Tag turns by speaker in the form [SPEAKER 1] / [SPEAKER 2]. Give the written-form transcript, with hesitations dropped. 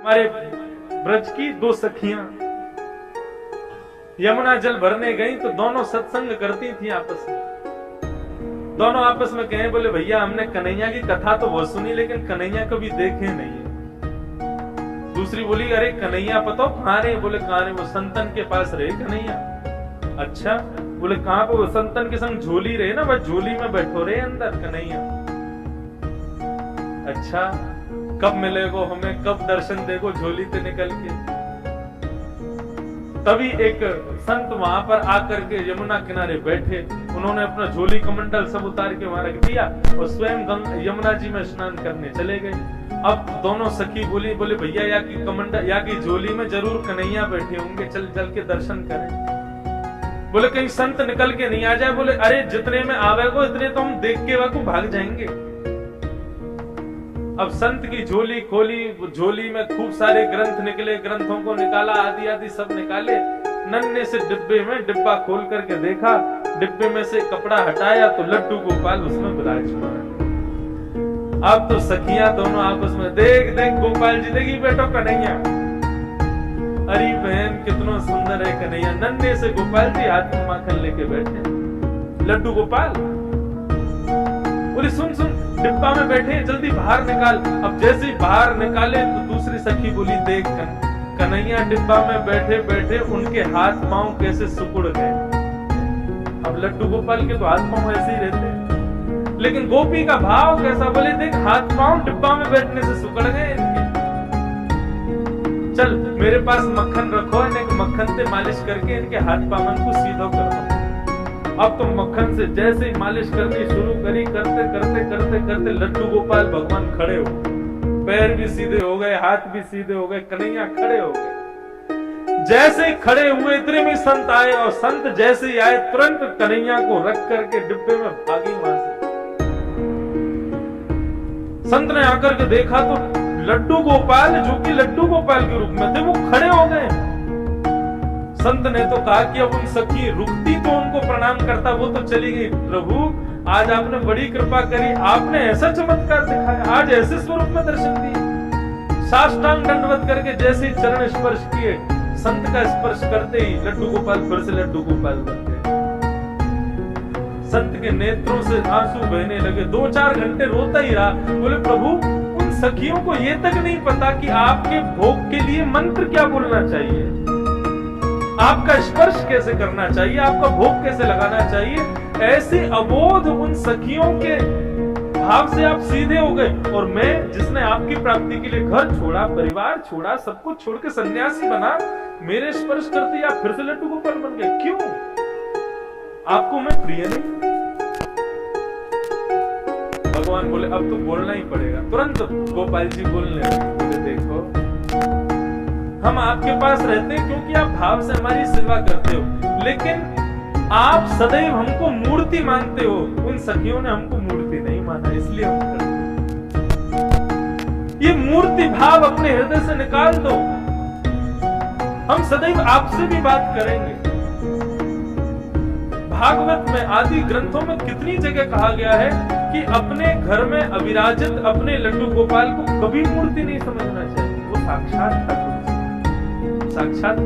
[SPEAKER 1] हमारे ब्रज की दो सखियां यमुना जल भरने गई तो दोनों सत्संग करती थी आपस में। दोनों आपस में कहे, बोले भैया हमने कन्हैया की कथा तो बहुत सुनी लेकिन कन्हैया कभी देखे नहीं है। दूसरी बोली, अरे कन्हैया पता कहां रहे? बोले कहां रहे? वो संतन के पास रहे कन्हैया। अच्छा, बोले कहां पे? वो संतन के संग झोली रहे ना, बस झोली में बैठो रहे अंदर कन्हैया। अच्छा, कब मिलेगो हमें, कब दर्शन देगो झोली से निकल के? तभी एक संत वहां पर आकर के यमुना किनारे बैठे, उन्होंने अपना झोली कमंडल सब उतार के वहां रख दिया और स्वयं यमुना जी में स्नान करने चले गए। अब दोनों सखी बोली, बोले भैया या की कमंडल या की झोली में जरूर कन्हैया बैठे होंगे, चल चल के दर्शन करें। बोले कहीं संत निकल के नहीं आ जाए। बोले अरे जितने में आवेगो इतने तो हम देख के वाकू भाग जाएंगे। अब संत की झोली खोली, झोली में खूब सारे ग्रंथ निकले, ग्रंथों को निकाला, आदि आदि सब निकाले। नन्हे से डिब्बे में डिब्बा खोल करके देखा, डिब्बे में से कपड़ा हटाया तो लड्डू गोपाल उसमें विराजमान। अब तो सखियां दोनों आपस में, देख देख गोपाल जी, देखी बेटो कन्हैया। अरे बहन कितना सुंदर है कन्हैया। नन्हे से गोपाल जी हाथ में माखन लेके बैठे। लड्डू गोपाल बोले सुन सुन, डिब्बा में बैठे, जल्दी बाहर निकाल। अब जैसे ही बाहर निकाले तो दूसरी सखी बोली, देख कन्हैया डिब्बा में बैठे बैठे उनके हाथ पांव कैसे सिकुड़ गए। अब लड्डू गोपाल के तो हाथ पांव ऐसे ही रहते हैं, लेकिन गोपी का भाव कैसा? बोले देख हाथ पांव डिब्बा में बैठने से सिकुड़ गए इनके। चल मेरे पास मक्खन रखो, इन्हें मक्खन से मालिश करके इनके हाथ पावन को सीधा कर दो। अब तो मक्खन से जैसे ही मालिश करनी शुरू करी, करते करते करते करते लड्डू गोपाल भगवान खड़े हो, पैर भी सीधे हो गए, हाथ भी सीधे हो गए, कन्हैया खड़े हो गए। जैसे ही खड़े हुए इतने में संत आए और संत जैसे ही आए तुरंत कन्हैया को रख करके डिब्बे में भागी वहां से। संत ने आकर के देखा तो लड्डू गोपाल, जो कि लड्डू गोपाल के रूप में थे, वो खड़े हो गए। संत ने तो कहा कि अब उन सखी रुकती तो उनको प्रणाम करता, वो तो चली गई। प्रभु आज आपने बड़ी कृपा करी, आपने ऐसा चमत्कार दिखाया, आज ऐसे स्वरूप में दर्शन दिए। साष्टांग दंडवत करके जैसे ही चरण स्पर्श किए, संत का स्पर्श करते ही लड्डू गोपाल फिर से लड्डू गोपाल बन गए। संत के नेत्रों से आंसू बहने लगे, 2-4 घंटे रोता ही रहा। बोले प्रभु उन सखियों को ये तक नहीं पता कि आपके भोग के लिए मंत्र क्या बोलना चाहिए, आपका स्पर्श कैसे करना चाहिए, आपका भोग कैसे लगाना चाहिए। ऐसे अबोध उन सखियों के भाव से आप सीधे हो गए, और मैं जिसने आपकी प्राप्ति के लिए घर छोड़ा, परिवार छोड़ा, सब कुछ छोड़ के सन्यासी बना, मेरे स्पर्श करते आप फिर से लड्डू गोपाल बन गए। क्यों? आपको मैं प्रिय नहीं? भगवान बोले अब तो बोलना ही पड़ेगा। तुरंत गोपाल जी बोलने लगे, बोले देखो हम आपके पास रहते हैं क्योंकि आप भाव से हमारी सेवा करते हो, लेकिन आप सदैव हमको मूर्ति मानते हो। उन सखियों ने हमको मूर्ति नहीं माना, इसलिए हम करते। ये मूर्ति भाव अपने हृदय से निकाल दो, हम सदैव आपसे भी बात करेंगे। भागवत में आदि ग्रंथों में कितनी जगह कहा गया है कि अपने घर में अविराजित अपने लड्डू गोपाल को कभी मूर्ति नहीं समझना चाहिए, वो साक्षात ठाकुर, साक्षात